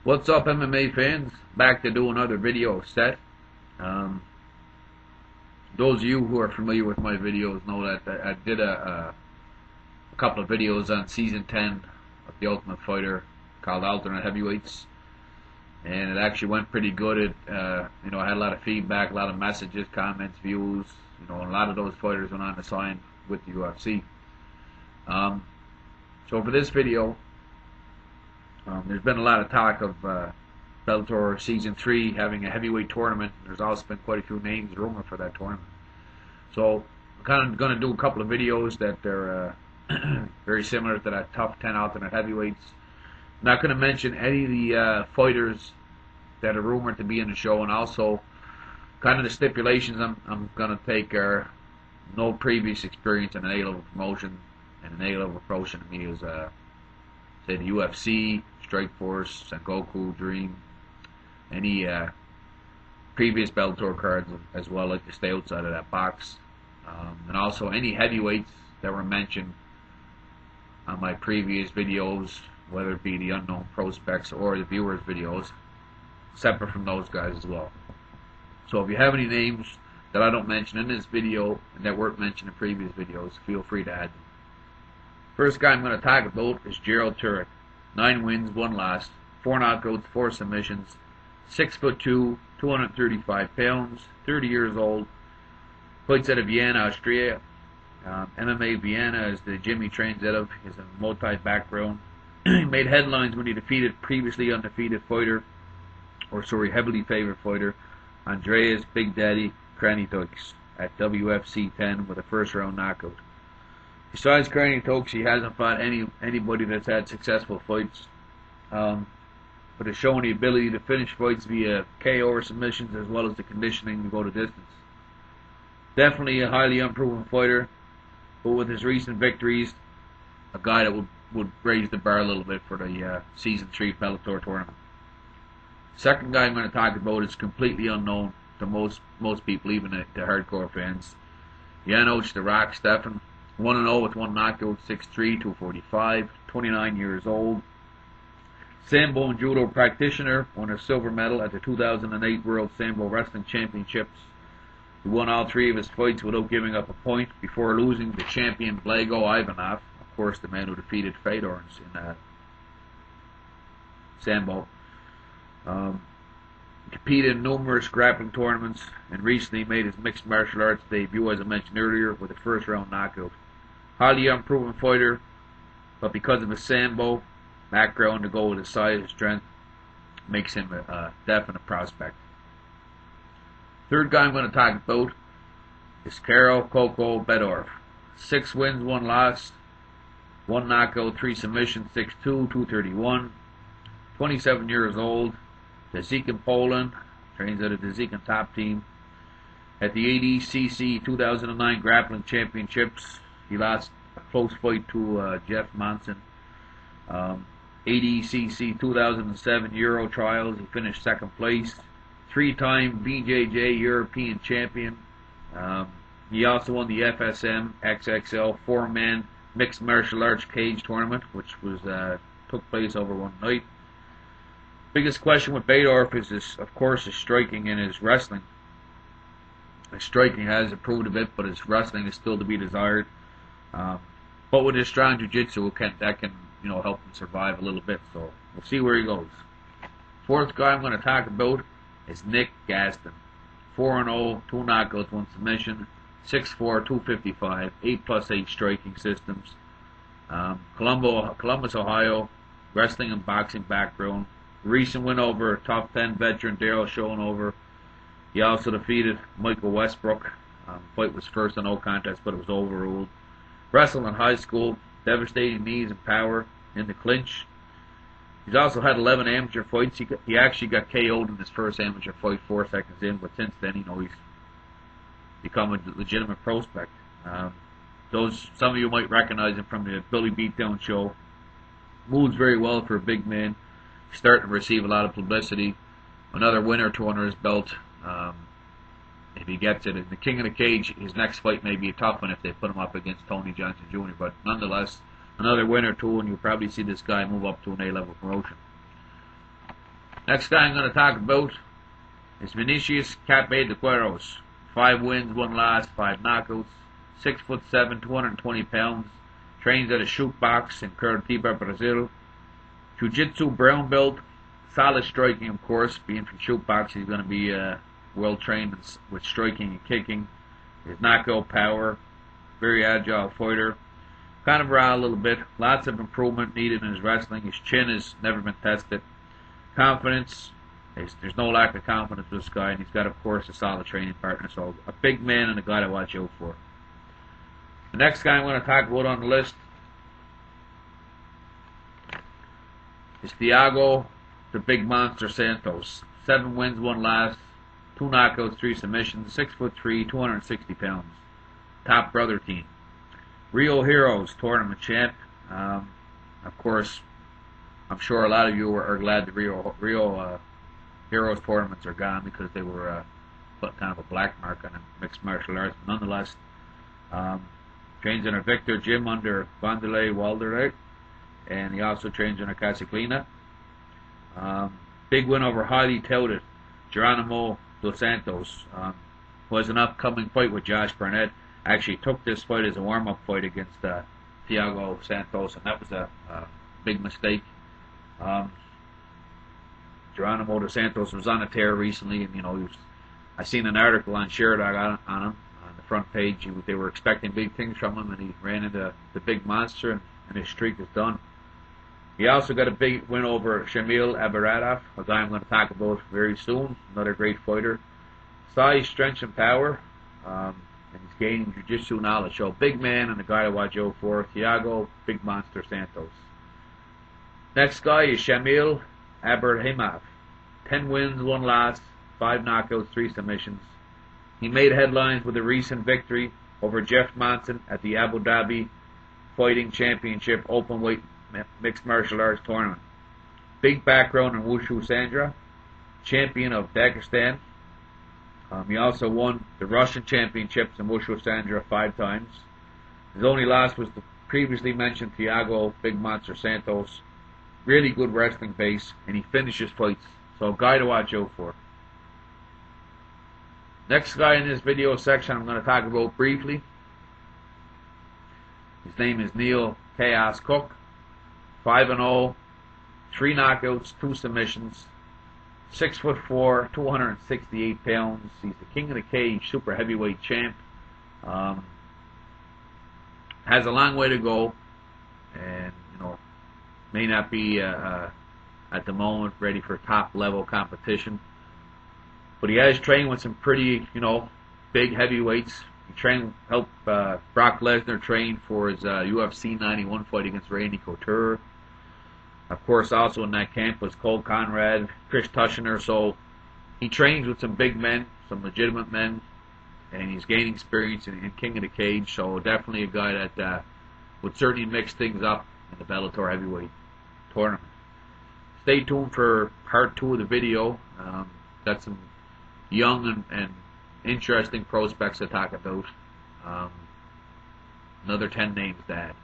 What's up, MMA fans? Back to do another video set. Um, those of you who are familiar with my videos know that I did a couple of videos on season 10 of The Ultimate Fighter called Alternate Heavyweights, and it actually went pretty good. I had a lot of feedback, a lot of messages, comments, views. And a lot of those fighters went on to sign with the UFC. So for this video, there's been a lot of talk of Bellator Season 3 having a heavyweight tournament. There's also been quite a few names rumored for that tournament. So I'm kind of going to do a couple of videos that are very similar to that Tough 10 alternate heavyweights. I'm not going to mention any of the fighters that are rumored to be in the show, and also kind of the stipulations I'm going to take are no previous experience in an A-level promotion, and an A-level promotion to me is say the UFC, Strikeforce, Sengoku, Dream, any previous Bellator cards as well, like to stay outside of that box. And also any heavyweights that were mentioned on my previous videos, whether it be the unknown prospects or the viewers' videos, separate from those guys as well. So if you have any names that I don't mention in this video and that weren't mentioned in previous videos, feel free to add them. First guy I'm going to talk about is Gerald Turek. 9 wins, 1 loss, 4 knockouts, 4 submissions, 6'2", 235 pounds, 30 years old. Fights out of Vienna, Austria. MMA Vienna is the gym he trains out of. He has a multi background. He made headlines when he defeated previously undefeated fighter, heavily favored fighter, Andreas Big Daddy Kranitos at WFC 10 with a first round knockout. Besides Kranitos, he hasn't fought anybody that's had successful fights, but has shown the ability to finish fights via KO or submissions, as well as the conditioning to go the distance. Definitely a highly unproven fighter, but with his recent victories, a guy that would raise the bar a little bit for the Season 3 Bellator tournament. Second guy I'm going to talk about is completely unknown to most people, even the hardcore fans. Janos the Rock Stefan, 1-0 with 1 knockout, 6'3", 245, 29 years old. Sambo and Judo practitioner, won a silver medal at the 2008 World Sambo Wrestling Championships. He won all 3 of his fights without giving up a point before losing to champion Blago Ivanov, of course the man who defeated Fedor in Sambo. Competed in numerous grappling tournaments and recently made his mixed martial arts debut, as I mentioned earlier, with a first round knockout. Highly unproven fighter, but because of his Sambo background to go with his size and strength, makes him a definite prospect. Third guy I'm going to talk about is Karol Coco Bedorf. 6 wins, 1 loss, 1 knockout, 3 submissions, 6'2", 231, 27 years old. Dzekin, Poland, trains out of the Dzekin top team. At the ADCC 2009 Grappling Championships, he lost a close fight to Jeff Monson. ADCC 2007 Euro Trials, he finished 2nd place. 3-time BJJ European Champion. He also won the FSM XXL 4-man Mixed Martial Arts Cage Tournament, which was took place over one night. Biggest question with Bedorf is, of course, his striking and his wrestling. His striking has improved a bit, but his wrestling is still to be desired. But with his strong jiu-jitsu, that can help him survive a little bit. So we'll see where he goes. Fourth guy I'm going to talk about is Nick Gaston. 4-0, 2 knockouts, 1 submission, 6'4", 255, 8+8 striking systems. Columbus, Ohio, wrestling and boxing background. Recent win over top 10 veteran Daryl Schoenover. He also defeated Michael Westbrook. Fight was first on no contest, but it was overruled. Wrestled in high school, devastating knees and power in the clinch. He's also had 11 amateur fights. He actually got KO'd in his first amateur fight 4 seconds in, but since then, he's become a legitimate prospect. Some of you might recognize him from the Billy Beatdown show. Moves very well for a big man. He's starting to receive a lot of publicity. Another win or 2 under his belt. If he gets it, the King of the Cage, his next fight may be a tough one if they put him up against Tony Johnson Jr., but nonetheless, another win or 2, and you'll probably see this guy move up to an A-level promotion. Next guy I'm going to talk about is Vinicius Cape de Queiroz. 5 wins, 1 loss, 5 knockouts. 6'7", 220 pounds. Trains at a shoot box in Curitiba, Brazil. Jiu-Jitsu brown belt. Solid striking, of course. Being from shoot box, he's going to be well trained with striking and kicking. His knockout power. Very agile fighter. Kind of raw a little bit. Lots of improvement needed in his wrestling. His chin has never been tested. Confidence. There's no lack of confidence with this guy, and he's got, of course, a solid training partner. So a big man and a guy to watch out for. The next guy I'm going to talk about on the list is Thiago, the Big Monster Santos. 7 wins, 1 loss, 2 knockouts, 3 submissions. 6'3", 260 pounds. Top brother team. Rio Heroes tournament champ. Of course, I'm sure a lot of you are glad the Rio Heroes tournaments are gone because they were kind of a black mark on mixed martial arts. But nonetheless, trains in a Victor gym under Vanderlei Walderlei, and he also trains in a Casiclina. Big win over highly touted Geronimo Dos Santos, who has an upcoming fight with Josh Barnett. Actually took this fight as a warm-up fight against Thiago Santos, and that was a big mistake. Geronimo Dos Santos was on a tear recently, and I seen an article on Sherdog on him on the front page. They were expecting big things from him, and he ran into the big monster, and his streak is done. He also got a big win over Shamil Abaradov, a guy I'm going to talk about very soon. Another great fighter. Size, strength, and power. And he's gaining jiu-jitsu knowledge. So big man and a guy to watch out for. Thiago Big Monster Santos. Next guy is Shamil Abrahamov. 10 wins, 1 loss, 5 knockouts, 3 submissions. He made headlines with a recent victory over Jeff Monson at the Abu Dhabi Fighting Championship Openweight Mixed Martial Arts Tournament. Big background in Wushu Sandra. Champion of Dagestan. He also won the Russian Championships in Wushu Sandra 5 times. His only loss was the previously mentioned Thiago Big Monster Santos. Really good wrestling base, and he finishes fights. So a guy to watch out for. Next guy in this video section I'm going to talk about briefly. His name is Neil Chaos Cook. 5-0, 3 knockouts, 2 submissions. 6'4", 268 pounds. He's the king of the cage, super heavyweight champ. Has a long way to go, and may not be at the moment ready for top level competition. But he has trained with some pretty, big heavyweights. He helped Brock Lesnar train for his UFC 91 fight against Randy Couture. Of course, also in that camp was Cole Conrad, Chris Tushner. So he trains with some big men, some legitimate men, and he's gaining experience in King of the Cage. So definitely a guy that would certainly mix things up in the Bellator heavyweight tournament. Stay tuned for part 2 of the video. Got some young and interesting prospects to talk about. Another 10 names to add.